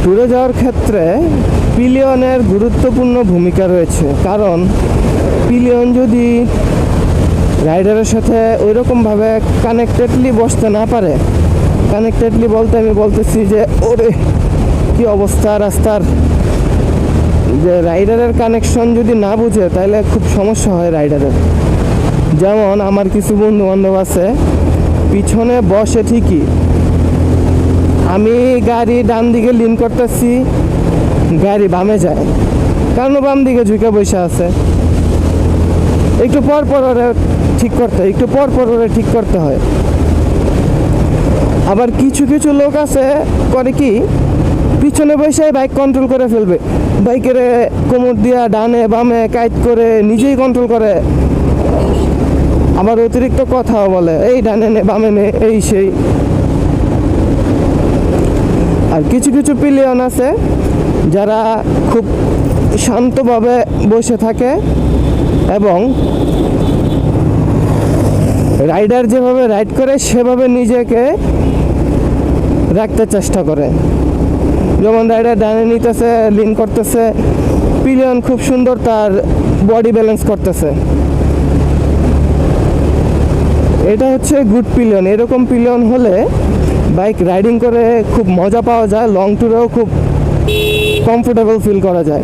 ট্যুরে যাওয়ার ক্ষেত্রে পিলিয়নের গুরুত্বপূর্ণ ভূমিকা রয়েছে, কারণ পিলিয়ন যদি রাইডারের সাথে ওইরকমভাবে কানেক্টেডলি বসতে না পারে, কানেক্টেডলি বলতে আমি বলতেছি যে ওরে কি অবস্থা রাস্তার, যে রাইডারের কানেকশন যদি না বুঝে তাহলে খুব সমস্যা হয় রাইডারের। যেমন আমার কিছু বন্ধু বান্ধব আছে, পিছনে বসে ঠিকই, আমি গাড়ি ডান দিকে লিন করতেছি, গাড়ি বামে যায়, কারণ বাম দিকে ঝুঁকে বসে আছে। একটু পর পর ওরা ঠিক করতে হয়, একটু পর পর ওরা ঠিক করতে হয়। আবার কিছু কিছু লোক আছে করে কি, পিছনে বসে বাইক কন্ট্রোল করে ফেলবে, বাইকের কোমর দিয়া ডানে বামে কাইট করে নিজেই কন্ট্রোল করে, আবার অতিরিক্ত কথাও বলে, এই ডানে নে বামে নে এই সেই। আর কিছু কিছু পিলিয়ন আছে যারা খুব শান্তভাবে বসে থাকে এবং রাইডার যেভাবে রাইড করে সেভাবে নিজেকে রাখতে চেষ্টা করে। যেমন রাইডার ডানে নিতেছে, লিন করতেছে, পিলিয়ন খুব সুন্দর তার বডি ব্যালেন্স করতেছে। এটা হচ্ছে গুড পিলিয়ন। এরকম পিলিয়ন হলে বাইক রাইডিং করে খুব মজা পাওয়া যায়, লং ট্যুরেও খুব কমফোর্টেবল ফিল করা যায়।